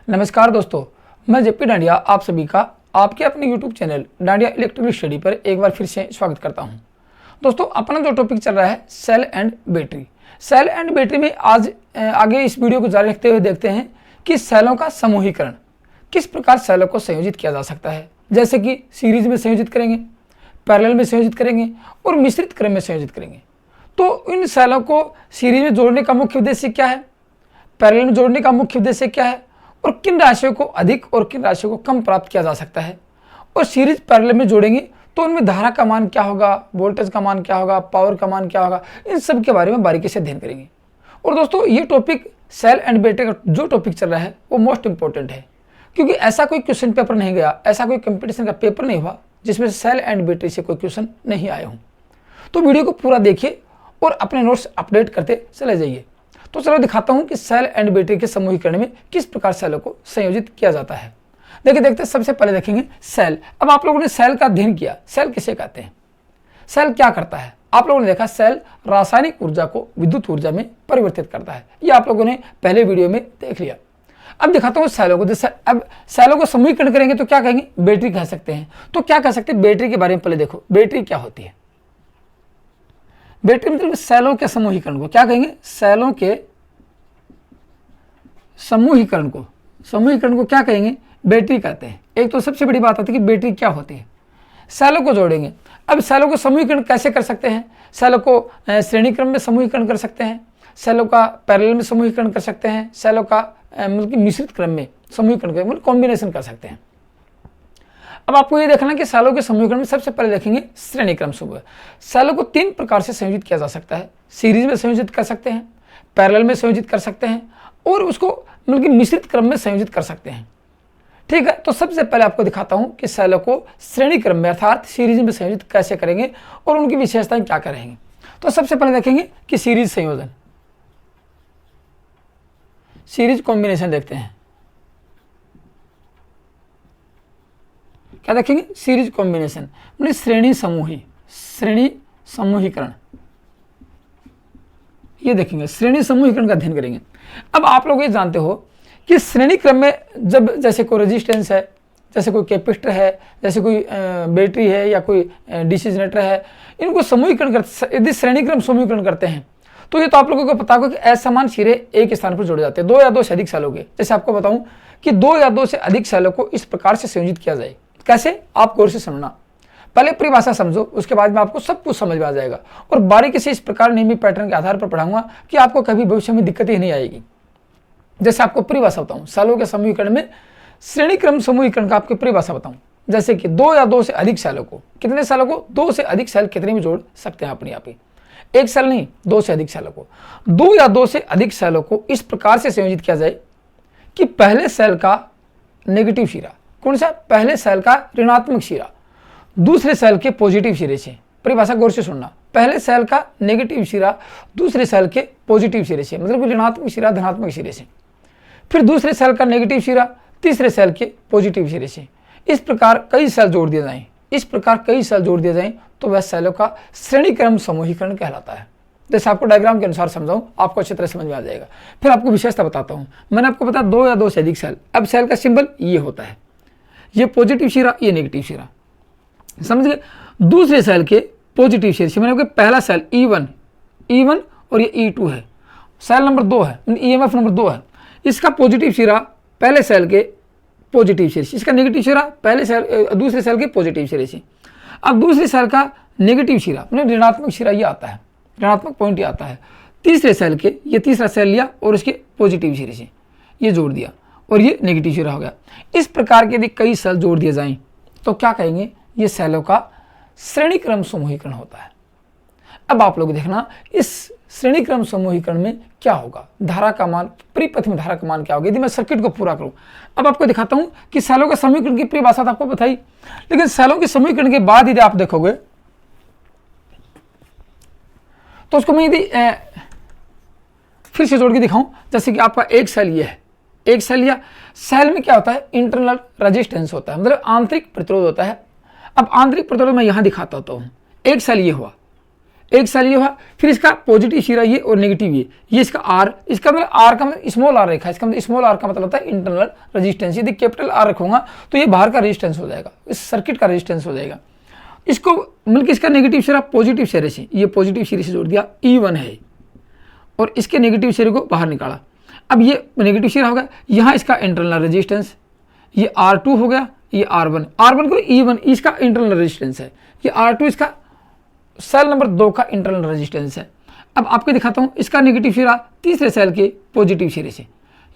नमस्कार दोस्तों, मैं जेपी डांडिया आप सभी का आपके अपने YouTube channel dandiya electrical study पर एक बार फिर से स्वागत करता हूं। दोस्तों, अपना जो टॉपिक चल रहा है cell and battery. Cell and battery में आज आगे इस वीडियो को जारी रखते हुए देखते हैं कि सेलों का समूहीकरण, किस प्रकार सेलों को संयोजित किया जा सकता है। जैसे कि सीरीज में संयोजित करेंगे, पैरेलल में संयोजित करेंगे और मिश्रित क्रम में संयोजित करेंगे। तो इन सेलों को सीरीज में जोड़ने का मुख्य उद्देश्य क्या है, पैरेलल में जोड़ने का मुख्य उद्देश्य क्या है, और किन राशियों को अधिक और किन राशियों को कम प्राप्त किया जा सकता है। और सीरीज पैरेलल में जोड़ेंगे तो उनमें धारा का मान क्या होगा, वोल्टेज का मान क्या होगा, पावर का मान क्या होगा, इन सब के बारे में बारीकी से अध्ययन करेंगे। और दोस्तों, ये टॉपिक सेल एंड बैटरी का जो टॉपिक चल रहा है वो मोस्ट इंपॉर्टेंट है, क्योंकि ऐसा कोई क्वेश्चन पेपर नहीं गया, ऐसा कोई कंपटीशन का पेपर नहीं हुआ जिसमें सेल एंड बैटरी से कोई क्वेश्चन नहीं आए हों। तो वीडियो को पूरा देखिए और अपने नोट्स अपडेट करते चले जाइए। तो चलो दिखाता हूं कि सेल एंड बैटरी के समूहीकरण में किस प्रकार सेलों को संयोजित किया जाता है। देखते सबसे पहले देखेंगे सेल। अब आप लोगों ने सेल का अध्ययन किया, सेल किसे कहते हैं, सेल क्या करता है। आप लोगों ने देखा सेल रासायनिक ऊर्जा को विद्युत ऊर्जा में परिवर्तित करता है, ये आप लोगों ने पहले वीडियो में देख लिया। अब दिखाता हूं सेलों को। जैसे अब सेलों को समूहीकरण करेंगे तो क्या कहेंगे, बैटरी कह सकते हैं। तो क्या कह सकते हैं बैटरी के बारे में, पहले देखो बैटरी क्या होती है। बैटरी मतलब सेलों के समूहीकरण को क्या कहेंगे, सेलों के समूहीकरण को क्या कहेंगे, बैटरी कहते हैं। एक तो सबसे बड़ी बात आती है कि बैटरी क्या होती है। सेलों को जोड़ेंगे। अब सेलों को समूहीकरण कैसे कर सकते हैं, सेलों को श्रेणी क्रम में समूहीकरण कर सकते हैं, सेलों का पैरेलल में समूहीकरण कर सकते हैं, सेलों का मतलब कि मिश्रित क्रम में समूहीकरण कर मतलब कॉम्बिनेशन कर सकते हैं। अब आपको ये देखना कि सेलों के समूहीकरण में सबसे पहले देखेंगे श्रेणी क्रम समूह। सेलों को तीन प्रकार से संयोजित किया जा सकता है। सीरीज में संयोजित कर सकते हैं, पैरेलल में संयोजित कर सकते हैं और उसको मतलब कि मिश्रित क्रम में संयोजित कर सकते हैं। ठीक है, तो सबसे पहले आपको दिखाता हूं कि सेलों को श्रेणी क्रम में अर्थात सीरीज में संयोजित कैसे करेंगे और उनकी विशेषताएं क्या करेंगे। तो सबसे पहले देखेंगे कि सीरीज संयोजन, सीरीज कॉम्बिनेशन देखते हैं। क्या देखेंगे, सीरीज कॉम्बिनेशन मतलब श्रेणी समूहीकरण, ये देखेंगे, श्रेणी समूहीकरण का अध्ययन करेंगे। अब आप लोग ये जानते हो कि श्रेणी क्रम में जब जैसे कोई रेजिस्टेंस है, जैसे कोई कैपेसिटर है, जैसे कोई बैटरी है या कोई डीसी जनरेटर है, इनको समूहीकरण कर यदि श्रेणी क्रम समूहीकरण करते हैं तो ये तो आप लोगों को पता होगा कि असमान सिरे एक स्थान पर जोड़े जाते हैं, दो या दो से अधिक सेलों के। जैसे आपको बताऊं कि दो या दो से अधिक सेलों को इस प्रकार से संयोजित किया जाए। कैसे, आप गौर से समझना, पहले परिभाषा समझो, उसके बाद में आपको सब कुछ समझ में आ जाएगा। और बारीकी से इस प्रकार नियमित पैटर्न के आधार पर पढ़ाऊंगा कि आपको कभी भविष्य में दिक्कत ही नहीं आएगी। जैसे आपको परिभाषा बताऊं, सेलों के समूहीकरण में श्रेणी क्रम समूहीकरण का आपको परिभाषा बताऊं। जैसे कि दो या दो से अधिक सेलों को, कितने सेलों को, दो से अधिक सेल कितने भी जोड़ सकते हैं अपने आप ही, एक सेल नहीं, दो से अधिक सेलों को। दो या दो से अधिक सेलों को इस प्रकार से संयोजित किया जाए कि पहले सेल का नेगेटिव सिरा, कौन सा, पहले सेल का ऋणात्मक सिरा दूसरे सेल के पॉजिटिव सिरे से। परिभाषा गौर से सुनना, पहले सेल का नेगेटिव सिरा दूसरे सेल के पॉजिटिव सिरे से, मतलब ऋणात्मक सिरा धनात्मक सिरे से, फिर दूसरे सेल का नेगेटिव सिरा तीसरे सेल के पॉजिटिव सिरे से। इस प्रकार कई सेल जोड़ दिए जाएं, तो वह सेलों का श्रेणी क्रम समूहीकरण कहलाता है। जैसे आपको डायग्राम के अनुसार समझाऊं, आपको अच्छी तरह समझ में आ जाएगा। फिर आपको विशेषता बताता हूं। मैंने आपको बताया दो या दो से अधिक सेल। अब सेल का सिंबल ये होता है, ये पॉजिटिव सिरा, ये नेगेटिव सिरा, समझ गए। दूसरे सेल के पॉजिटिव सिरे से, मैंने पहला सेल E1 और ये E2 है, सेल नंबर 2 है, EMF नंबर 2 है। इसका पॉजिटिव सिरा पहले सेल के पॉजिटिव सिरे से, इसका नेगेटिव सिरा पहले सेल दूसरे सेल के पॉजिटिव सिरे से। अब दूसरे सेल का नेगेटिव सिरा मतलब ऋणात्मक सिरा ये आता है, ऋणात्मक पॉइंट ये आता है तीसरे सेल के, ये तीसरा सेल लिया और उसके पॉजिटिव सिरे से ये जोड़ दिया और ये नेगेटिव सिरा हो गया। इस प्रकार के यदि कई सेल जोड़ दिए जाएं तो क्या कहेंगे, ये सेलों का श्रेणी क्रम समूहीकरण होता है। अब आप लोग देखना इस श्रेणी क्रम समूहीकरण में क्या होगा, धारा का मान, परिपथ में धारा का मान क्या होगा यदि मैं सर्किट को पूरा करूं। अब आपको दिखाता हूं कि सेलों का समूहीकरण की परिभाषा तो आपको बताई, लेकिन सेलों के समूहीकरण के बाद यदि आप देखोगे तो उसको मैं यदि फिर से जोड़ के दिखाऊं। जैसे कि आपका एक सेल ये है, एक सेल लिया, सेल में क्या होता है, इंटरनल रेजिस्टेंस होता है, मतलब आंतरिक प्रतिरोध होता है। अब आंतरिक प्रतिरोध मैं यहां दिखाता हूं, एक सेल ये हुआ, एक सेल ये हुआ, फिर इसका पॉजिटिव सिरा ये और नेगेटिव ये इसका आर, इसका मतलब आर का मतलब स्मॉल आर रखा है, इसका मतलब स्मॉल आर का मतलब होता है इंटरनल रेजिस्टेंस। यदि कैपिटल आर रखूंगा तो ये बाहर का रेजिस्टेंस हो जाएगा, इस सर्किट का रेजिस्टेंस हो जाएगा। इसको मतलब इसका नेगेटिव सिरा पॉजिटिव सिरे से, ये पॉजिटिव सिरे से जोड़ दिया, E1 है और इसके नेगेटिव सिरे को बाहर निकाला। अब ये नेगेटिव सिरा होगा, यहाँ इसका इंटरनल रेजिस्टेंस, ये R2 हो गया, ये R1 को E1 इसका इंटरनल रेजिस्टेंस है, ये R2 इसका सेल नंबर 2 का इंटरनल रेजिस्टेंस है। अब आपको दिखाता हूँ इसका नेगेटिव सिरा तीसरे सेल के पॉजिटिव सिरे से,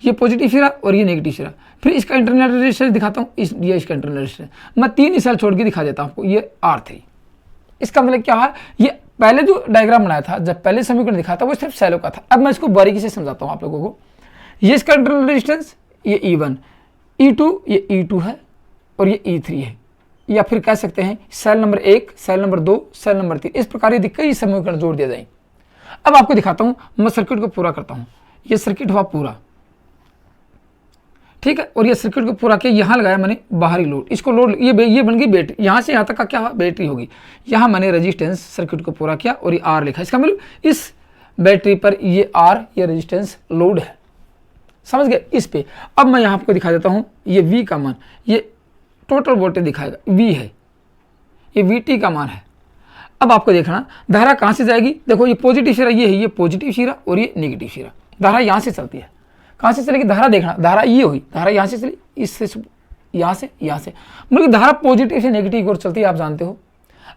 ये पॉजिटिव सिरा और ये नेगेटिव सिरा, फिर इसका इंटरनल रेजिस्टेंस दिखाता हूँ, ये इसका इंटरनल रेजिस्टेंस। मैं 3 सेल छोड़ के दिखा देता हूँ आपको, ये R3। इसका मतलब क्या है, ये पहले जो डायग्राम बनाया था, जब पहले समीकरण दिखा था वो सिर्फ सेलों का था। अब मैं इसको बारीकी से समझाता हूँ आप लोगों को। ये इसका इंटरनल रेजिस्टेंस, ये E1, E2 ये E2 है और ये E3 है, या फिर कह सकते हैं cell number 1, cell number 2, cell number 3, इस प्रकार यदि कई समीकरण जोड़ दिया जाए। अब आपको दिखाता हूं, मैं सर्किट को पूरा करता हूं। ये सर्किट हुआ पूरा, ठीक है, और ये सर्किट को पूरा किया, यहां लगाया मैंने बाहरी लोड, इसको लोड ये बन गई बैटरी, यहां से यहां तक का क्या हुआ, बैटरी होगी। यहां मैंने रेजिस्टेंस सर्किट को पूरा किया और ये आर लिखा, इसका मतलब इस बैटरी पर ये आर, ये रेजिस्टेंस लोड है, समझ गए इस पे। अब मैं यहां आपको दिखा देता हूं, ये वी का मान, ये टोटल वोल्टेज दिखाएगा, V है, ये VT का मान है। अब आपको देखना धारा कहां से जाएगी, देखो ये पॉजिटिव सिरा ये है, ये पॉजिटिव सिरा और ये नेगेटिव सिरा, धारा यहां से चलती है। कहां से चलेगी धारा, देखना धारा ये हुई, धारा यहां से चली, इससे यहां से मतलब धारा पॉजिटिव से नेगेटिव की ओर चलती है, आप जानते हो।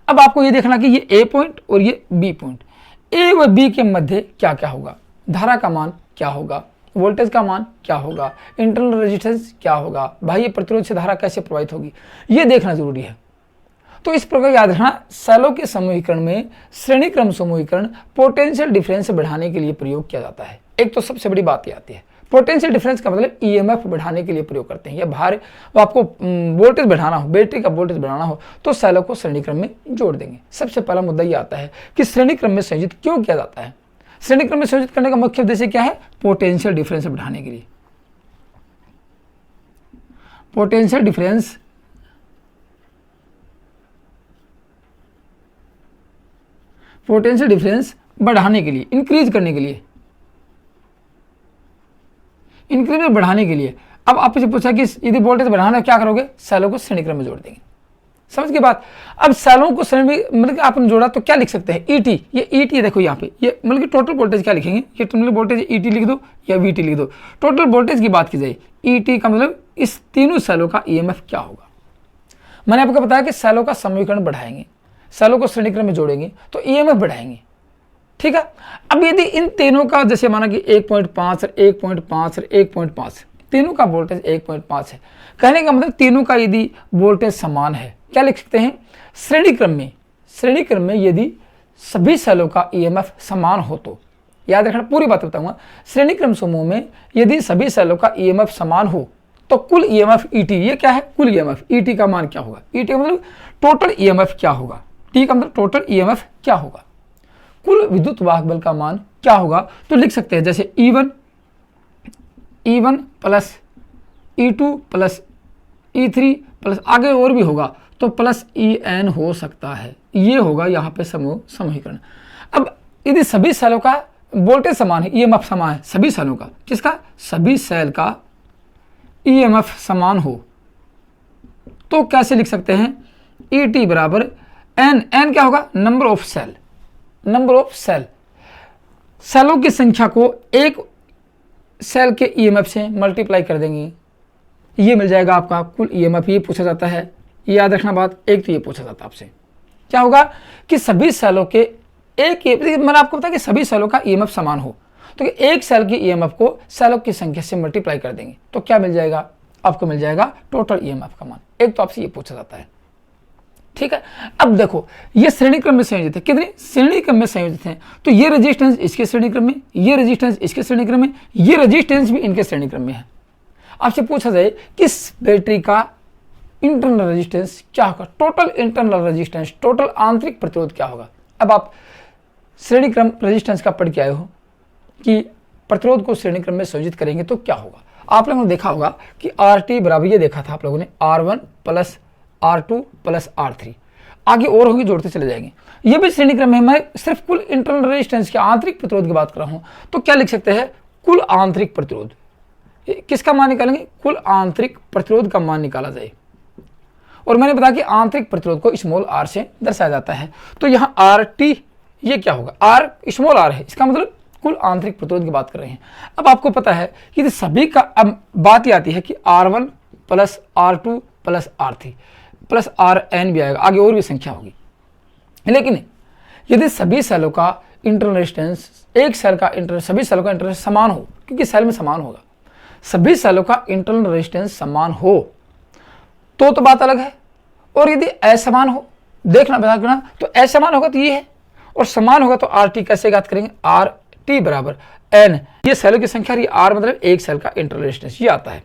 अब आपको ये देखना कि ये A पॉइंट और ये B पॉइंट, A व B के मध्य क्या क्या होगा, धारा का मान क्या होगा, वोल्टेज का मान क्या होगा, इंटरनल रेजिस्टेंस क्या होगा, भाई ये प्रतिरोध से धारा कैसे प्रभावित होगी, ये देखना जरूरी है। तो इस प्रकार याद रखना, सेलों के समूहीकरण में श्रेणी क्रम समूहीकरण पोटेंशियल डिफरेंस बढ़ाने के लिए प्रयोग किया जाता है। एक तो सबसे बड़ी बात ये आती है, पोटेंशियल डिफरेंस का मतलब EMF बढ़ाने के लिए प्रयोग करते हैं, या बाहर आपको वोल्टेज बढ़ाना हो, बैटरी का वोल्टेज बढ़ाना हो तो सेलों को श्रेणी क्रम में जोड़ देंगे। सबसे पहला मुद्दा ये आता है कि श्रेणी क्रम में संयोजित क्यों किया जाता है। श्रेणी क्रम में संयोजित करने का मुख्य उद्देश्य क्या है, पोटेंशियल डिफरेंस बढ़ाने के लिए। पोटेंशियल डिफरेंस बढ़ाने के लिए, इंक्रीज करने के लिए, इंक्रीमेंट बढ़ाने के लिए। अब आपसे पूछा कि यदि वोल्टेज बढ़ाना है क्या करोगे, सेलों को श्रेणी क्रम में जोड़ देंगे, समझ के बात। अब सेलों को श्रेणी में मतलब आपने जोड़ा तो क्या लिख सकते हैं, ET, ये ET देखो यहाँ पे, ये मतलब कि टोटल वोल्टेज क्या लिखेंगे, ये टोटल वोल्टेज ET लिख दो या VT लिख दो। टोटल वोल्टेज की बात की जाए, ET का मतलब इस तीनों सेलों का EMF क्या होगा। मैंने आपको बताया कि सेलों का समीकरण बढ़ाएंगे, सेलों को श्रेणी क्रम में जोड़ेंगे तो EMF बढ़ाएंगे, ठीक है। अब यदि इन तीनों का जैसे माना कि 1.5 और 1.5 और 1.5, तीनों का वोल्टेज 1.5 है, कहने का मतलब तीनों का यदि वोल्टेज समान है, क्या लिख सकते हैं, श्रेणी क्रम में यदि सभी सेलों का EMF समान हो तो, याद रखना पूरी बात बताऊंगा, श्रेणी क्रम समूह में यदि सभी सेलों का EMF समान हो तो कुल EMF ET, ये क्या है कुल EMF, ET का मान क्या होगा, ET का मतलब टोटल EMF क्या होगा, T का मतलब टोटल EMF क्या होगा, कुल विद्युत वाहक बल का मान क्या होगा। तो लिख सकते हैं जैसे E1 plus E2 plus E3 plus आगे और भी होगा तो प्लस EN हो सकता है, ये होगा यहाँ पे समूहीकरण। अब यदि सभी सेलों का वोल्टेज समान है, EMF समान है सभी सेलों का, किसका, सभी सेल का EMF समान हो तो कैसे लिख सकते हैं, ET बराबर N क्या होगा, नंबर ऑफ सेल, सेलों की संख्या को एक सेल के EMF से मल्टीप्लाई कर देंगे, ये मिल जाएगा आपका कुल EMF। ये पूछा जाता है, ये याद रखना बात, एक तो ये पूछा जाता है आपसे क्या होगा कि सभी सेलों के मैंने आपको बताया कि सभी सेलों का EMF समान हो तो कि एक सेल की EMF को सेलों की संख्या से मल्टीप्लाई कर देंगे तो क्या मिल जाएगा, आपको मिल जाएगा टोटल EMF का मान। एक तो आपसे ये पूछा जाता है, ठीक है। अब देखो ये श्रेणी क्रम में संयोजित है, कितने श्रेणी क्रम में संयोजित हैं, तो ये रेजिस्टेंस इसके श्रेणी क्रम में, ये रेजिस्टेंस इसके श्रेणी क्रम में, ये रेजिस्टेंस भी इनके श्रेणी क्रम में है। आपसे पूछा जाए किस बैटरी का इंटरनल रेजिस्टेंस क्या होगा, टोटल इंटरनल रेजिस्टेंस, टोटल आंतरिक प्रतिरोध क्या होगा। अब आप श्रेणी क्रम रेजिस्टेंस का पढ़ के आए हो कि प्रतिरोध को श्रेणी क्रम में संयोजित करेंगे तो क्या होगा। आप लोगों ने देखा होगा कि RT बराबर, ये देखा था आप लोगों ने, R1 plus R2 plus R3। आगे और होगी, जोड़ते चले जाएंगे। ये भी श्रेणी क्रम है। मैं सिर्फ कुल इंटरनल रेजिस्टेंस के आंतरिक प्रतिरोध की बात कर रहा हूं, तो क्या लिख सकते हैं, कुल आंतरिक प्रतिरोध। किसका मान निकालेंगे, कुल आंतरिक प्रतिरोध का मान निकाला जाए। और मैंने बताया कि आंतरिक प्रतिरोध को स्मॉल r से दर्शाया जाता है। तो यहाँ RT ये क्या होगा, r स्मॉल r है, इसका मतलब कुल आंतरिक प्रतिरोध की बात कर रहे हैं। अब आपको पता है कि सभी का, अब बात ही आती है कि R1 plus R2 plus R3 plus Rn भी आएगा, आगे और भी संख्या होगी। लेकिन यदि सभी सेलों का इंटरनल रेजिस्टेंस, एक सेल का इंटरनल, सभी सेलों का इंटरनल समान हो, क्योंकि सेल में समान होगा, सभी सेलों का इंटरनल रेजिस्टेंस समान हो तो बात अलग है। और यदि असमान हो, देखना बता करना, तो असमान होगा तो ये है, और समान होगा तो RT कैसे ज्ञात करेंगे, RT बराबर N, ये सेलों की संख्या, ये R मतलब एक सेल का इंटरनल रेजिस्टेंस, ये आता है।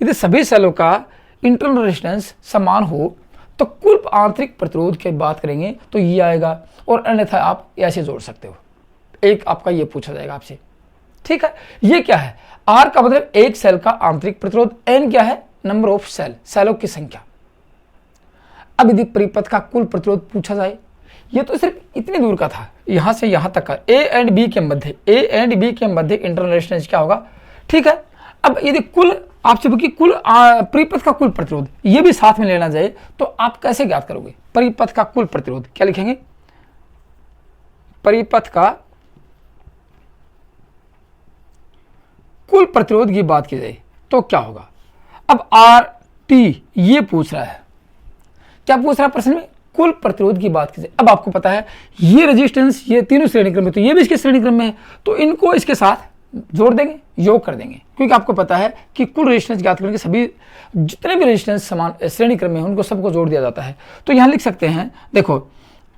यदि सभी सेलों का इंटरनल रेजिस्टेंस समान हो तो कुल आंतरिक प्रतिरोध की बात करेंगे तो ये आएगा, और अन्यथा आप ऐसे जोड़ सकते हो। एक आपका ये पूछा जाएगा आपसे, ठीक है। ये क्या है, R का मतलब एक सेल का आंतरिक प्रतिरोध, N क्या है, नंबर ऑफ सेल, सेलों की संख्या। अब यदि परिपथ का कुल प्रतिरोध पूछा जाए, ये तो सिर्फ इतनी दूर का था, यहां से यहां तक का, A एंड B के मध्य, A एंड B के मध्य इंटरनल रेजिस्टेंस क्या होगा, ठीक है। अब यदि कुल आपसे कि कुल परिपथ का कुल प्रतिरोध ये भी साथ में लेना जाए तो आप कैसे ज्ञात करोगे, परिपथ का कुल प्रतिरोध क्या लिखेंगे, परिपथ का कुल प्रतिरोध की बात की जाए तो क्या होगा। अब RT ये पूछ रहा है, क्या पूछ रहा है प्रश्न में, कुल प्रतिरोध की बात की जाए। अब आपको पता है ये रेजिस्टेंस, ये तीनों श्रेणी क्रम में, तो ये भी इसके श्रेणी क्रम में है, तो इनको इसके साथ जोड़ देंगे, योग कर देंगे, क्योंकि आपको पता है कि कुल रेजिस्टेंस ज्ञात करने के सभी जितने भी रेजिस्टेंस समान श्रेणी क्रम में उनको सबको जोड़ दिया जाता है। तो यहां लिख सकते हैं, देखो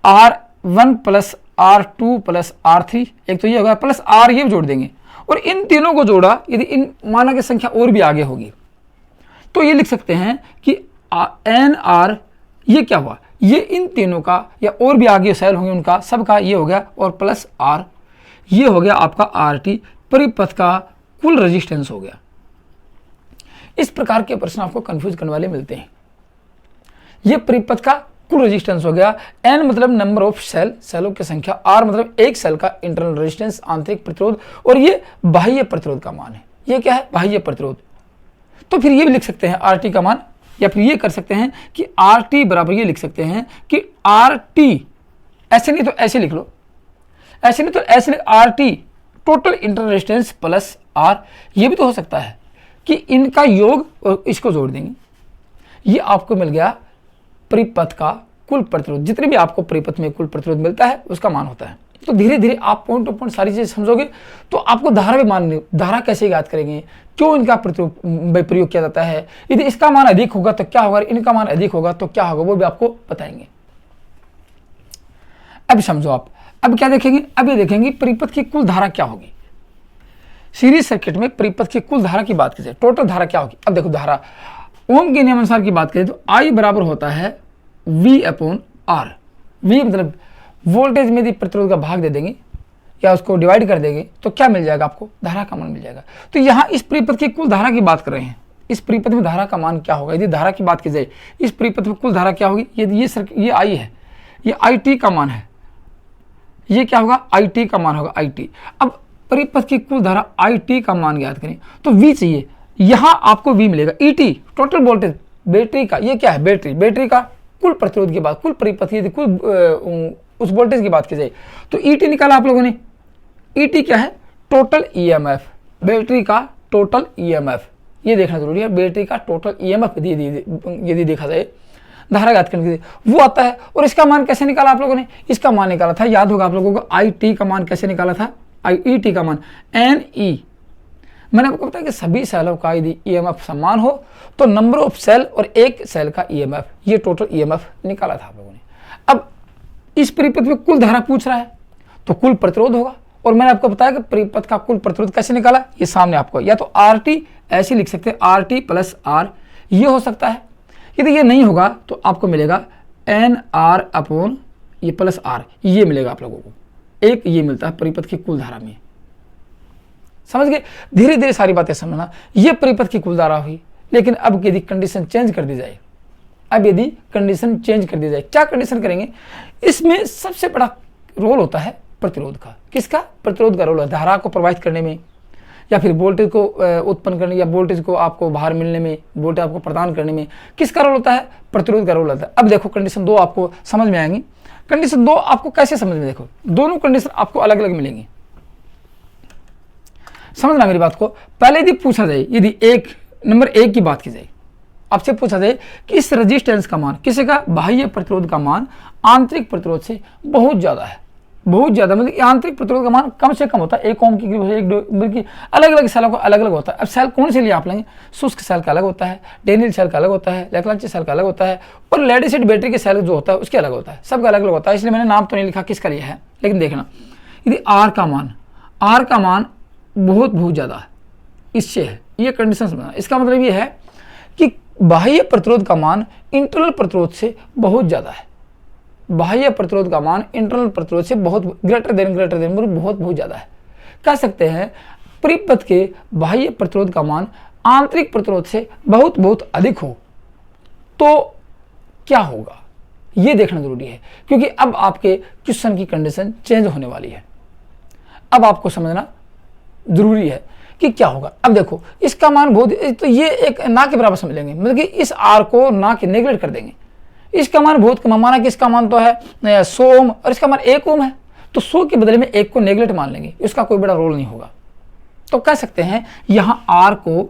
R1 plus R2 plus R3, एक तो ये होगा, प्लस R ये भी जोड़ देंगे, और इन तीनों को जोड़ा, यदि इन माना की संख्या और भी आगे होगी तो ये लिख सकते हैं कि NR ये क्या हुआ, ये इन तीनों का या और भी आगे सेल होंगे उनका सबका ये हो गया, और प्लस R ये हो गया आपका RT, परिपथ का कुल रेजिस्टेंस हो गया। इस प्रकार के प्रश्न आपको कंफ्यूज करने वाले मिलते हैं। ये परिपथ का कुल रेजिस्टेंस हो गया, N मतलब नंबर ऑफ सेल, सेलों की संख्या, R मतलब एक सेल का इंटरनल रेजिस्टेंस आंतरिक प्रतिरोध, और ये बाह्य प्रतिरोध का मान है। ये क्या है, बाह्य प्रतिरोध। तो फिर ये भी लिख सकते हैं RT का मान, या फिर ये कर सकते हैं कि RT बराबर ये लिख सकते हैं कि RT, ऐसे नहीं तो ऐसे लिख लो, ऐसे नहीं तो ऐसे लिख, RT total internal resistance plus R, ये भी तो हो सकता है कि इनका योग और इसको जोड़ देंगे, ये आपको मिल गया परिपथ का कुल प्रतिरोध। जितने भी आपको परिपथ में कुल प्रतिरोध मिलता है उसका मान होता है। तो धीरे धीरे आप पॉइंट टू पॉइंट सारी चीजें समझोगे तो आपको धारा भी मान, धारा कैसे याद करेंगे, क्यों इनका प्रयोग किया जाता है, यदि इसका मान अधिक होगा तो क्या होगा, इनका मान अधिक होगा तो क्या होगा, वो भी आपको बताएंगे। अब समझो आप, अब क्या देखेंगे, अब ये देखेंगे परिपथ की कुल धारा क्या होगी। सीरीज सर्किट में परिपथ की कुल धारा की बात की जाए, टोटल धारा क्या होगी। अब देखो धारा, ओम के नियमानुसार की बात करें तो I बराबर होता है V/R। V मतलब वोल्टेज में यदि प्रतिरोध का भाग दे देंगे या उसको डिवाइड कर देंगे तो क्या मिल जाएगा, आपको धारा का मान मिल जाएगा। तो यहाँ इस परिपथ की कुल धारा की बात कर रहे हैं, इस परिपथ में धारा का मान क्या होगा। यदि धारा की बात की जाए, इस परिपथ में कुल धारा क्या होगी, यदि ये I है, ये IT का मान है, ये क्या होगा, IT का मान होगा, IT। अब परिपथ की कुल धारा IT का मान ज्ञात करें तो V चाहिए, यहां आपको V मिलेगा। ET टोटल वोल्टेज बैटरी का, ये क्या है, बैटरी, बैटरी का कुल प्रतिरोध की बात, कुल परिपथ यदि कुल उस वोल्टेज की बात की जाए तो ET निकाला आप लोगों ने। ET क्या है, टोटल EMF, बैटरी का टोटल EMF, ये देखना जरूरी है। बैटरी का टोटल EMF यदि देखा जाए धारा ज्ञात करने के लिए वो आता है। और इसका मान कैसे निकाला आप लोगों ने, इसका मान निकाला था, याद होगा आप लोगों को, IT का मान कैसे निकाला था, ET का मान NE। मैंने आपको बताया कि सभी सेलों का यदि EMF समान हो तो नंबर ऑफ सेल और एक सेल का EMF, ये टोटल EMF निकाला था आप लोगों ने। अब इस परिपथ में कुल धारा पूछ रहा है तो कुल प्रतिरोध होगा, और मैंने आपको बताया कि परिपथ का कुल प्रतिरोध कैसे निकाला, ये सामने आपको, या तो RT ऐसे लिख सकते हैं, RT प्लस R, ये हो सकता है। यदि ये नहीं होगा तो आपको मिलेगा NR अपॉन ये प्लस R, ये मिलेगा आप लोगों को, एक ये मिलता है परिपथ की कुल धारा में। समझ गए, धीरे धीरे सारी बातें समझना। ये परिपथ की कुल धारा हुई, लेकिन अब यदि कंडीशन चेंज कर दी जाए, अब यदि कंडीशन चेंज कर दी जाए, क्या कंडीशन करेंगे, इसमें सबसे बड़ा रोल होता है प्रतिरोध का। किसका? प्रतिरोध का रोल है धारा को प्रवाहित करने में, या फिर वोल्टेज को उत्पन्न करने, या वोल्टेज को आपको बाहर मिलने में, वोल्टेज आपको प्रदान करने में किसका रोल होता है? प्रतिरोध का रोल होता है। अब देखो कंडीशन 2 आपको समझ में आएंगी। कंडीशन 2 आपको कैसे समझ में, देखो दोनों कंडीशन आपको अलग अलग मिलेंगी, समझना मेरी बात को। पहले यदि पूछा जाए, यदि नंबर 1 की बात की जाए, आपसे पूछा जाए कि इस रेजिस्टेंस का मान, किसी का बाह्य प्रतिरोध का मान आंतरिक प्रतिरोध से बहुत ज्यादा है, बहुत ज्यादा, मतलब आंतरिक प्रतिरोध का मान कम से कम होता है 1 ओम की, 1 बल्कि अलग अलग सेलों का अलग अलग होता है। अब सेल कौन से लिए आप लेंगे? शुष्क सेल का अलग होता है, डेनियल सेल का अलग होता है, लैक्लांची सेल का अलग होता है, और लेड एसिड बैटरी के सेल जो होता है उसके अलग होता है, सबका अलग अलग होता है। इसलिए मैंने नाम तो नहीं लिखा किसका लिए है, लेकिन देखना यदि आर का मान बहुत ज्यादा है, इससे है, ये कंडीशन समझना। इसका मतलब ये है कि बाह्य प्रतिरोध का मान इंटरनल प्रतिरोध से बहुत ज्यादा है, बाह्य प्रतिरोध का मान इंटरनल प्रतिरोध से बहुत ग्रेटर देन बहुत ज्यादा है। कह सकते हैं परिपथ के बाह्य प्रतिरोध का मान आंतरिक प्रतिरोध से बहुत अधिक हो तो क्या होगा, यह देखना जरूरी है, क्योंकि अब आपके क्वेश्चन की कंडीशन चेंज होने वाली है। अब आपको समझना जरूरी है कि क्या होगा। अब देखो इसका मान बहुत, तो ये एक ना के बराबर समझ लेंगे, मतलब कि इस आर को ना के नेगलेक्ट कर देंगे। इसका मान बहुत कम, माना कि इसका मान तो है 100 ओम और इसका मान 1 ओम है, तो 100 के बदले में 1 को नेगलेक्ट मान लेंगे, इसका कोई बड़ा रोल नहीं होगा। तो कह सकते हैं यहां आर को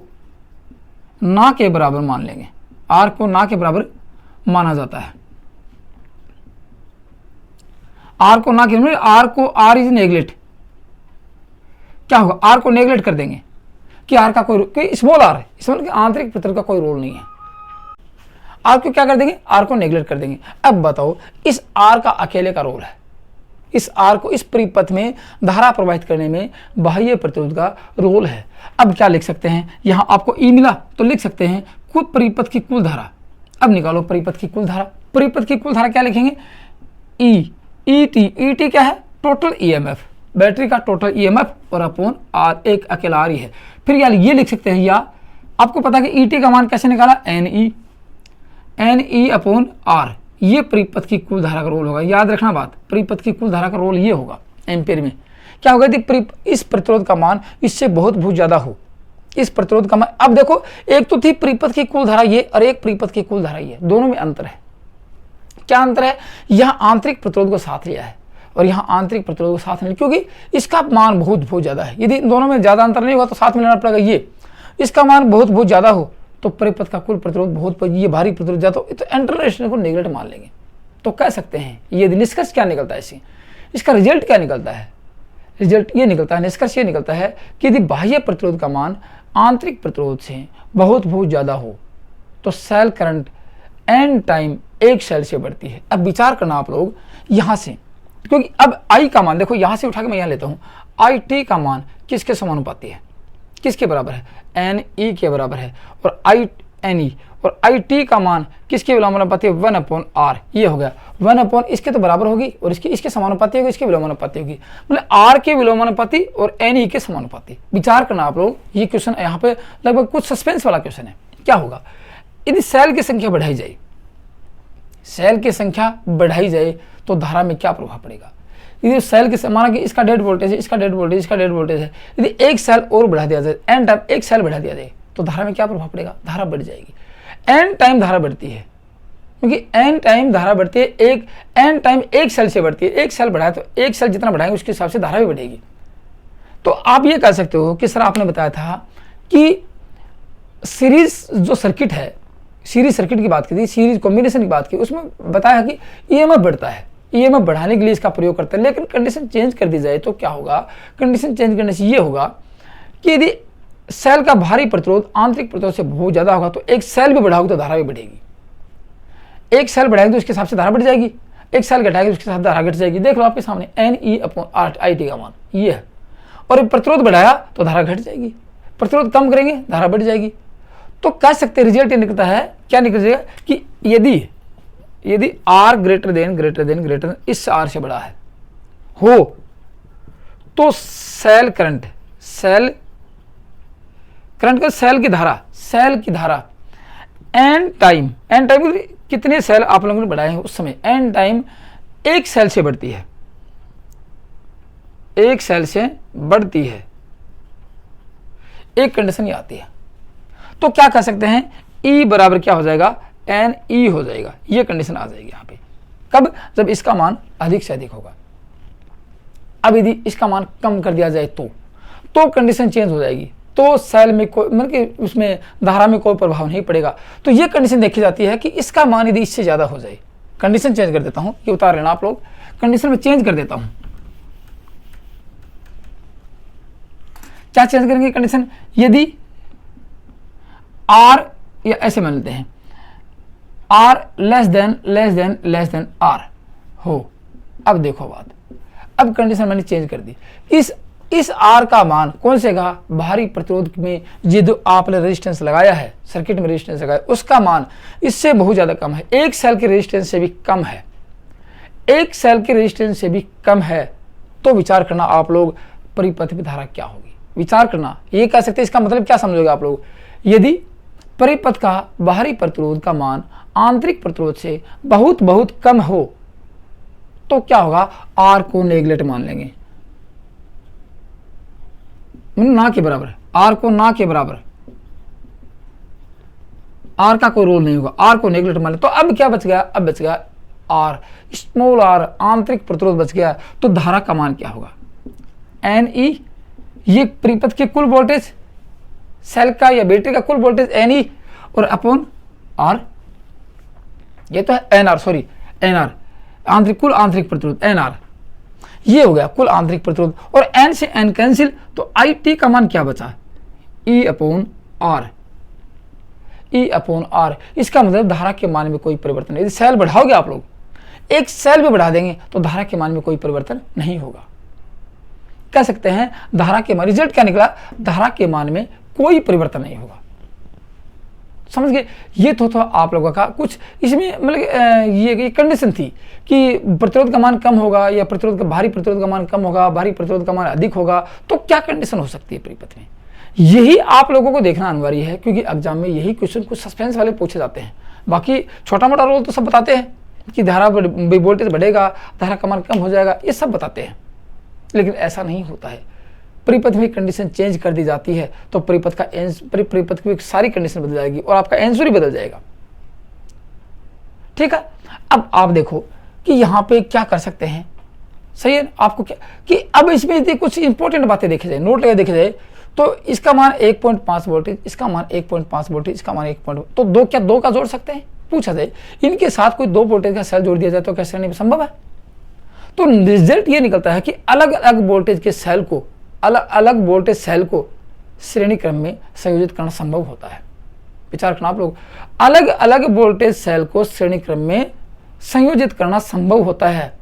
ना के बराबर मान लेंगे, आर को ना के बराबर माना जाता है। आर को ना के, आर को आर इज नेगलेक्ट, क्या होगा, आर को नेगलेक्ट कर देंगे कि आर का कोई स्मॉल आर है, इसमें आंतरिक प्रतिरोध का कोई रोल नहीं है। आर को क्या कर देंगे, आर को नेगलेक्ट कर देंगे। अब बताओ इस आर का अकेले का रोल है, इस आर को इस परिपथ में धारा प्रवाहित करने में बाह्य प्रतिरोध का रोल है। अब क्या लिख सकते हैं, यहां आपको ई मिला तो लिख सकते हैं कुल परिपथ की कुल धारा। अब निकालो परिपथ की कुल धारा, परिपथ की कुल धारा क्या लिखेंगे, ई टी क्या है, टोटल ईएमएफ, बैटरी का टोटल ईएमएफ और अपॉन आर, एक अकेला आर ही है। फिर यार ये लिख सकते हैं, या आपको पता है कि ईटी का मान कैसे निकाला, एन ई अपॉन आर, ये परिपथ की कुल धारा का रोल होगा। याद रखना बात, परिपथ की कुल धारा का रोल ये होगा एम्पियर में। क्या होगा यदि इस प्रतिरोध का मान इससे बहुत ज्यादा हो, इस प्रतिरोध का मान, अब देखो एक तो थी परिपथ की कुल धारा ये और एक परिपथ की कुल धारा ये, दोनों में अंतर है। क्या अंतर है, यहां आंतरिक प्रतिरोध को साथ लिया है और यहां आंतरिक प्रतिरोध को साथ नहीं, क्योंकि इसका मान बहुत ज्यादा है। यदि दोनों में ज्यादा अंतर नहीं होगा तो साथ में लेना पड़ेगा। ये इसका मान बहुत ज्यादा हो तो परिपथ का कुल प्रतिरोध ये भारी प्रतिरोध ज्यादा हो तो इंटरनल को नेगलेक्ट मान लेंगे। तो कह सकते हैं ये निष्कर्ष क्या निकलता है, इसका रिजल्ट क्या निकलता है, रिजल्ट ये निकलता है, निष्कर्ष ये निकलता है कि यदि बाह्य प्रतिरोध का मान आंतरिक प्रतिरोध से बहुत ज्यादा हो तो सेल करंट एन टाइम एक सेल से बढ़ती है। अब विचार करना आप लोग यहां से, क्योंकि अब आई का मान देखो, यहां से उठा के मैं यहां लेता हूं, आई टी का मान किसके समानुपाती है, किसके बराबर है, एन ई के बराबर है, और आई एन ई और आई टी का मान किसके विलोमानुपाती है, 1 अपॉन आर। ये हो गया 1 अपॉन, इसके तो बराबर होगी और इसके समानुपाती होगी, इसके विलोमानुपाती होगी, मतलब आर के विलोमानुपाती और एन ई के समानुपाती। विचार करना आप लोग, ये क्वेश्चन यहाँ पे लगभग कुछ सस्पेंस वाला क्वेश्चन है। क्या होगा यदि सेल की संख्या बढ़ाई जाए, सेल की संख्या बढ़ाई जाए तो धारा में क्या प्रभाव पड़ेगा। यदि सेल के, माना कि इसका डेड वोल्टेज है, इसका डेड वोल्टेज, इसका डेड वोल्टेज है, यदि एक सेल और बढ़ा दिया जाए, एन टाइम एक सेल बढ़ा दिया जाए तो धारा में क्या प्रभाव पड़ेगा, धारा बढ़ जाएगी। एन टाइम धारा बढ़ती है, क्योंकि एन टाइम धारा बढ़ती है, एक एन टाइम एक सेल से बढ़ती है। एक सेल बढ़ाए तो एक सेल जितना बढ़ाएंगे उसके हिसाब से धारा भी बढ़ेगी। तो आप ये कह सकते हो कि सर आपने बताया था कि सीरीज जो सर्किट है, सीरीज सर्किट की बात की थी, सीरीज कॉम्बिनेशन की बात की, उसमें बताया कि ईएमएफ बढ़ता है, ईएमएफ बढ़ाने के लिए इसका प्रयोग करते हैं। लेकिन कंडीशन चेंज कर दी जाए तो क्या होगा, कंडीशन चेंज करने से ये होगा कि यदि सेल का भारी प्रतिरोध आंतरिक प्रतिरोध से बहुत ज्यादा होगा तो एक सेल भी बढ़ाओगे तो धारा भी बढ़ेगी। एक सेल बढ़ाएंगे तो उसके हिसाब से धारा बढ़ जाएगी, एक सेल घटाएंगे तो उसके साथ धारा घट जाएगी। देख लो आपके सामने N E upon R I T का मान ये है, और प्रतिरोध बढ़ाया तो धारा घट जाएगी, प्रतिरोध कम करेंगे धारा बढ़ जाएगी। तो कह सकते हैं रिजल्ट ये निकलता है, क्या निकल जाएगा कि यदि आर ग्रेटर देन इस आर से बड़ा है हो तो सेल करंट का सेल की धारा एन टाइम कितने सेल आप लोगों ने बढ़ाए हैं उस समय, एन टाइम एक सेल से बढ़ती है, एक सेल से बढ़ती है, एक कंडीशन ये आती है। तो क्या कर सकते हैं, E बराबर क्या हो जाएगा, एन ई हो जाएगा, ये कंडीशन आ जाएगी यहाँ पे। कब, जब इसका मान अधिक से अधिक होगा। अब यदि इसका मान कम कर दिया जाए तो कंडीशन चेंज हो जाएगी, तो सेल में कोई मतलब कि उसमें धारा में कोई प्रभाव नहीं पड़ेगा। तो ये कंडीशन देखी जाती है कि इसका मान यदि इससे ज़्यादा हो जाए, कंडीशन चेंज कर देता हूँ, ये उतार लेना आप लोग, कंडीशन में चेंज कर देता हूँ। क्या चेंज करेंगे कंडीशन, यदि आर, या ऐसे मान लेते हैं आर लेस देन आर हो। अब देखो बात, अब कंडीशन मैंने चेंज कर दी, इस आर का मान कौन से का, बाहरी प्रतिरोध में ये जो आपने रेजिस्टेंस लगाया है, सर्किट में रेजिस्टेंस लगाया, उसका मान इससे बहुत ज्यादा कम है, एक सेल के रेजिस्टेंस से भी कम है, एक सेल के रेजिस्टेंस से भी कम है। तो विचार करना आप लोग, परिपथ में धारा क्या होगी, विचार करना। ये कह सकते हैं, इसका मतलब क्या समझोगे आप लोग, यदि परिपथ का बाहरी प्रतिरोध का मान आंतरिक प्रतिरोध से बहुत बहुत कम हो तो क्या होगा, आर को नेगलेक्ट मान लेंगे, ना के बराबर, आर को ना के बराबर, आर का कोई रोल नहीं होगा, आर को नेगलेक्ट मान ले। तो अब क्या बच गया, अब बच गया आर, स्मॉल आर, आंतरिक प्रतिरोध बच गया। तो धारा का मान क्या होगा, एन ई, ये परिपथ के कुल वोल्टेज, सेल का या बैटरी का कुल वोल्टेज एन ई, और अपॉन आर, ये तो है N R, sorry N R, आंतरिक कुल आंतरिक प्रतिरोध एन आर, ये हो गया कुल आंतरिक प्रतिरोध। और एन से एन कैंसिल, तो आई टी का मान क्या बचा, E upon R, E upon R. इसका मतलब धारा के मान में कोई परिवर्तन नहीं। यदि सेल बढ़ाओगे आप लोग, एक सेल भी बढ़ा देंगे तो धारा के मान में कोई परिवर्तन नहीं होगा। कह सकते हैं धारा के मान, रिजल्ट क्या निकला, धारा के मान में कोई परिवर्तन नहीं होगा। समझ गए, ये तो आप लोगों का कुछ इसमें मतलब ये कंडीशन थी कि प्रतिरोध का मान कम होगा या प्रतिरोध का भारी प्रतिरोध का मान कम होगा, भारी प्रतिरोध का मान अधिक होगा, तो क्या कंडीशन हो सकती है परिपथ में, यही आप लोगों को देखना अनिवार्य है, क्योंकि एग्जाम में यही क्वेश्चन कुछ सस्पेंस वाले पूछे जाते हैं। बाकी छोटा मोटा रोल तो सब बताते हैं कि धारा वोल्टेज बढ़ेगा, धारा का मान कम हो जाएगा, ये सब बताते हैं, लेकिन ऐसा नहीं होता है। परिपथ में कंडीशन चेंज कर दी जाती है तो परिपथ की सारी कंडीशन बदल जाएगी और आपका आंसर ही बदल जाएगा। ठीक है, अब आप देखो कि यहाँ पे क्या कर सकते हैं, सही है आपको क्या कि अब इसमें यदि कुछ इंपॉर्टेंट बातें देखी जाए, नोट लगा देखी जाए, तो इसका मान 1.5 वोल्टेज, इसका मान 1.5 वोल्टेज, इसका मान 1. तो दो क्या दो का जोड़ सकते हैं, पूछा जाए इनके साथ कोई 2 वोल्टेज का सेल जोड़ दिया जाए तो क्या श्रेणी में संभव है। तो रिजल्ट ये निकलता है कि अलग अलग वोल्टेज के सेल को, अलग अलग वोल्टेज सेल को श्रेणी क्रम में संयोजित करना संभव होता है। विचार करना आप लोग, अलग अलग वोल्टेज सेल को श्रेणी क्रम में संयोजित करना संभव होता है।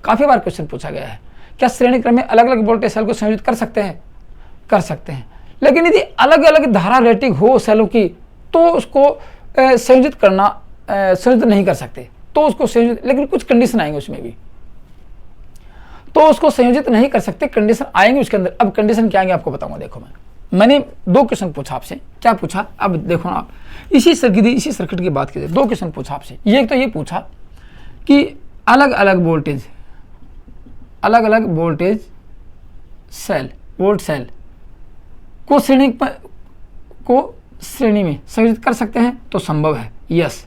काफी बार क्वेश्चन पूछा गया है, क्या श्रेणी क्रम में अलग अलग वोल्टेज सेल को संयोजित कर सकते हैं, कर सकते हैं, लेकिन यदि अलग अलग धारा रेटिंग हो सेलों की तो उसको संयोजित करना संयोजित नहीं कर सकते, तो उसको संयोजित, लेकिन कुछ कंडीशन आएंगे उसमें भी, तो उसको संयोजित नहीं कर सकते, कंडीशन आएंगे उसके अंदर। अब कंडीशन क्या आएंगे आपको बताऊंगा। देखो मैंने 2 क्वेश्चन पूछा आपसे, क्या पूछा, अब देखो ना आप, इसी सर्किट की बात कीजिए, 2 क्वेश्चन पूछा आपसे। ये एक तो ये पूछा कि अलग अलग वोल्टेज सेल, वोल्ट सेल को श्रेणी में संयोजित कर सकते हैं, तो संभव है, यस।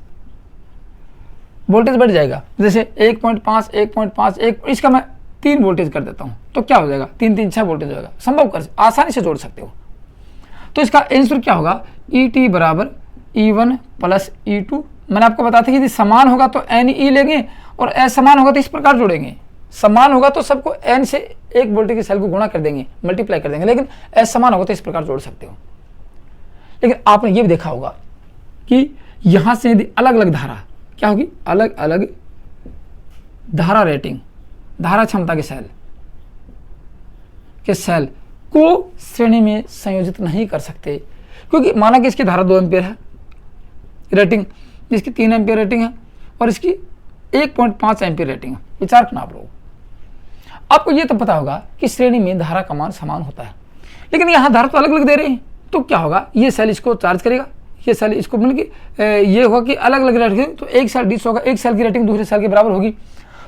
वोल्टेज बढ़ जाएगा, जैसे 1.5, 1.5, 1, इसका मैं 3 वोल्टेज कर देता हूं, तो क्या हो जाएगा, 3, 3, 6 वोल्टेज हो जाएगा, संभव कर आसानी से जोड़ सकते हो। तो इसका आंसर क्या होगा, E t बराबर E1 प्लस E2। मैंने आपको बताया था कि यदि समान होगा तो NE लेंगे और असमान होगा तो इस प्रकार जोड़ेंगे। समान होगा तो सबको n से 1 वोल्टेज के सेल को गुणा कर देंगे, मल्टीप्लाई कर देंगे, लेकिन असमान होगा तो इस प्रकार जोड़ सकते हो। लेकिन आपने ये भी देखा होगा कि यहां से यदि अलग अलग धारा क्या होगी, अलग अलग धारा रेटिंग, धारा क्षमता के सेल को श्रेणी में संयोजित नहीं कर सकते, क्योंकि माना कि इसकी धारा 2 एम्पियर है रेटिंग, इसकी 3 एम्पियर रेटिंग है और इसकी 1.5 एम्पियर रेटिंग है। विचार करना आप लोग, आपको ये तो पता होगा कि श्रेणी में धारा का मान समान होता है, लेकिन यहाँ धारा तो अलग अलग दे रहे हैं, तो क्या होगा, ये सेल इसको चार्ज करेगा, ये सेल इसको मतलब कि ये होगा कि अलग अलग रेटिंग, तो एक सेल डिस होगा, एक सेल की रेटिंग दूसरे सेल के बराबर होगी।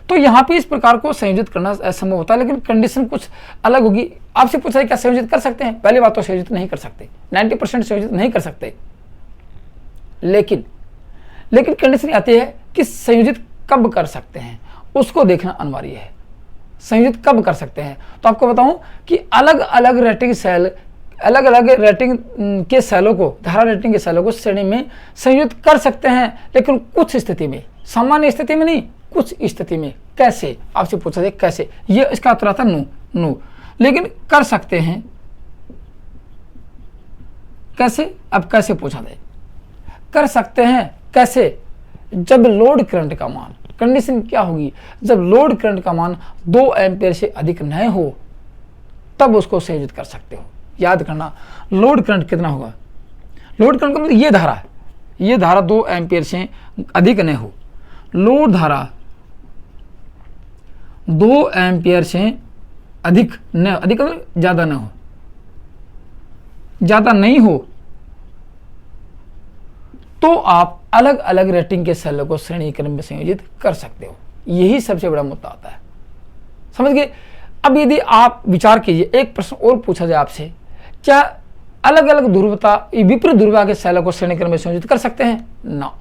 तो यहाँ पे इस प्रकार को संयोजित करना असंभव होता है, लेकिन कंडीशन कुछ अलग होगी। आपसे पूछा है क्या संयोजित कर सकते हैं? पहली बात तो संयोजित नहीं कर सकते, 90% संयोजित नहीं कर सकते, लेकिन कंडीशन आती है कि संयोजित कब कर सकते हैं, उसको देखना अनिवार्य है। संयोजित कब कर सकते हैं? तो आपको बताऊं कि अलग अलग रेटिंग सेल, अलग अलग रेटिंग के सेलों को, धारा रेटिंग के सेलों को श्रेणी में संयोजित कर सकते हैं, लेकिन कुछ स्थिति में, सामान्य स्थिति में नहीं, कुछ स्थिति में। कैसे? आपसे पूछा जाए कैसे, ये इसका उत्तर आता नो, लेकिन कर सकते हैं। कैसे? अब कैसे पूछा जाए? कर सकते हैं कैसे? जब लोड करंट का मान, कंडीशन क्या होगी? जब लोड करंट का मान 2 एम्पीयर से अधिक न हो, तब उसको संयोजित कर सकते हो। याद करना, लोड करंट कितना होगा? लोड करंट का मतलब ये धारा 2 एम्पीयर से अधिक न हो। लोड धारा 2 एम्पीयर से अधिक मतलब ज्यादा न हो, ज्यादा नहीं हो, तो आप अलग अलग रेटिंग के सेलों को श्रेणी क्रम में संयोजित कर सकते हो। यही सबसे बड़ा मुद्दा आता है, समझ गए? अब यदि आप विचार कीजिए, एक प्रश्न और पूछा जाए आपसे, क्या अलग अलग ध्रुवता, विपरीत ध्रुवता के सेलों को श्रेणी क्रम में संयोजित कर सकते हैं? ना,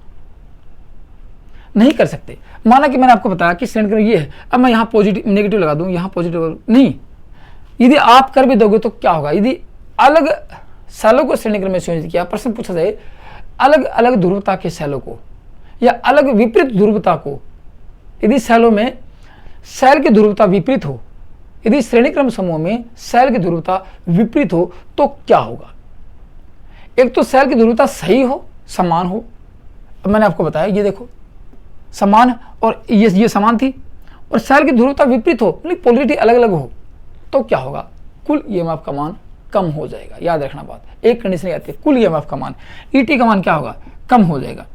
नहीं कर सकते। माना कि मैंने आपको बताया कि श्रेणी क्रम ये है, अब मैं यहाँ पॉजिटिव नेगेटिव लगा दूं, यहाँ पॉजिटिव नहीं, यदि आप कर भी दोगे तो क्या होगा? यदि अलग सेलों को श्रेणी क्रम में संयोजित किया, प्रश्न पूछा जाए अलग अलग ध्रुवता के सेलों को या अलग विपरीत ध्रुवता को, यदि सेलों में सेल की ध्रुवता विपरीत हो, यदि श्रेणी क्रम समूह में सेल की ध्रुवता विपरीत हो, तो क्या होगा? एक तो सेल की ध्रुवता सही हो, समान हो। अब मैंने आपको बताया, ये देखो समान, और ये समान थी, और सेल की ध्रुवता विपरीत हो, मतलब पोलरिटी अलग अलग हो, तो क्या होगा? कुल ईएमएफ का मान कम हो जाएगा। याद रखना बात, एक कंडीशन आती है, कुल ईएमएफ का मान, ईटी का मान क्या होगा? कम हो जाएगा,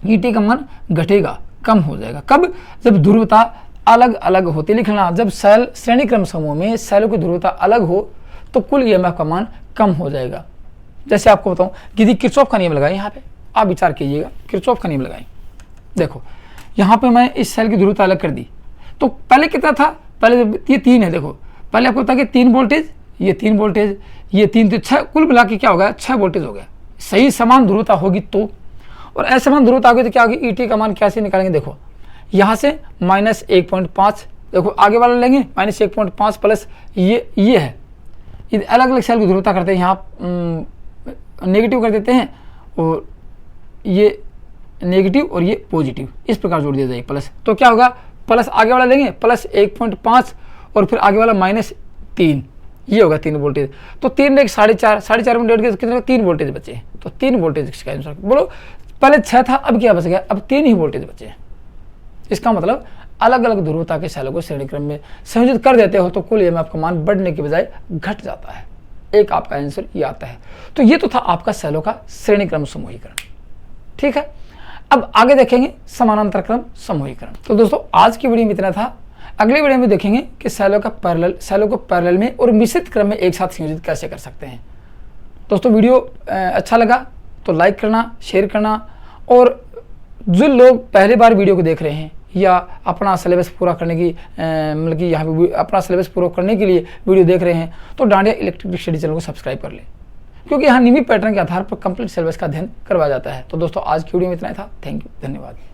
ईटी का मान घटेगा, कम हो जाएगा। कब? जब ध्रुवता अलग अलग होती है। लिखना, जब सेल श्रेणी क्रम समूह में सेलों की ध्रुवता अलग हो, तो कुल ईएमएफ का मान कम हो जाएगा। जैसे आपको बताऊं, यदि किरचॉफ का नियम लगाएं, यहाँ पे आप विचार कीजिएगा, किरचॉफ का नियम लगाएं। देखो यहाँ पे मैं इस सेल की ध्रुवता अलग कर दी, तो पहले कितना था? पहले ये 3 है, देखो पहले आपको पता कि 3 वोल्टेज, ये 3 वोल्टेज, ये 3 तो 6, कुल मिला के क्या हो गया? 6 वोल्टेज हो गया। सही समान ध्रुवता होगी तो, और असमान ध्रुवता होगी तो क्या होगी? ईटी का मान कैसे निकालेंगे? देखो यहाँ से -1.5, देखो आगे वाला लेंगे -1.5 प्लस ये है, ये अलग अलग सेल की ध्रुवता करते हैं, यहाँ नेगेटिव कर देते हैं, और ये नेगेटिव और ये पॉजिटिव, इस प्रकार जोड़ दिया जाएगा प्लस, तो क्या होगा? प्लस आगे वाला लेंगे +1.5 और फिर आगे वाला -3, ये होगा 3 वोल्टेज। तो 3 एक 4.5, 4.5 में 1.5 कितने? 3 वोल्टेज बचे, तो 3 वोल्टेज का आंसर बोलो। पहले 6 था, अब क्या बच गया? अब 3 ही वोल्टेज बचे। इसका मतलब अलग अलग ध्रुवता के सेलों को श्रेणी क्रम में संयोजित कर देते हो, तो कुल ईएमएफ का मान बढ़ने के बजाय घट जाता है। एक आपका आंसर ये आता है। तो ये तो था आपका सेलों का श्रेणी क्रम समूहीकरण, ठीक है। अब आगे देखेंगे समानांतर क्रम समूहीकरण। तो दोस्तों आज की वीडियो में इतना था। अगली वीडियो में देखेंगे कि सेलों को पैरेलल में और मिश्रित क्रम में एक साथ संयोजित कैसे कर सकते हैं। दोस्तों वीडियो अच्छा लगा तो लाइक करना, शेयर करना, और जो लोग पहली बार वीडियो को देख रहे हैं या अपना सिलेबस पूरा करने की मतलब कि यहाँ पे अपना सिलेबस पूरा करने के लिए वीडियो देख रहे हैं, तो डांडिया इलेक्ट्रिक स्टडी चैनल को सब्सक्राइब कर लें, क्योंकि यहाँ नियमित पैटर्न के आधार पर कंप्लीट सिलेबस का अध्ययन करवाया जाता है। तो दोस्तों आज की वीडियो में इतना ही था। थैंक यू, धन्यवाद।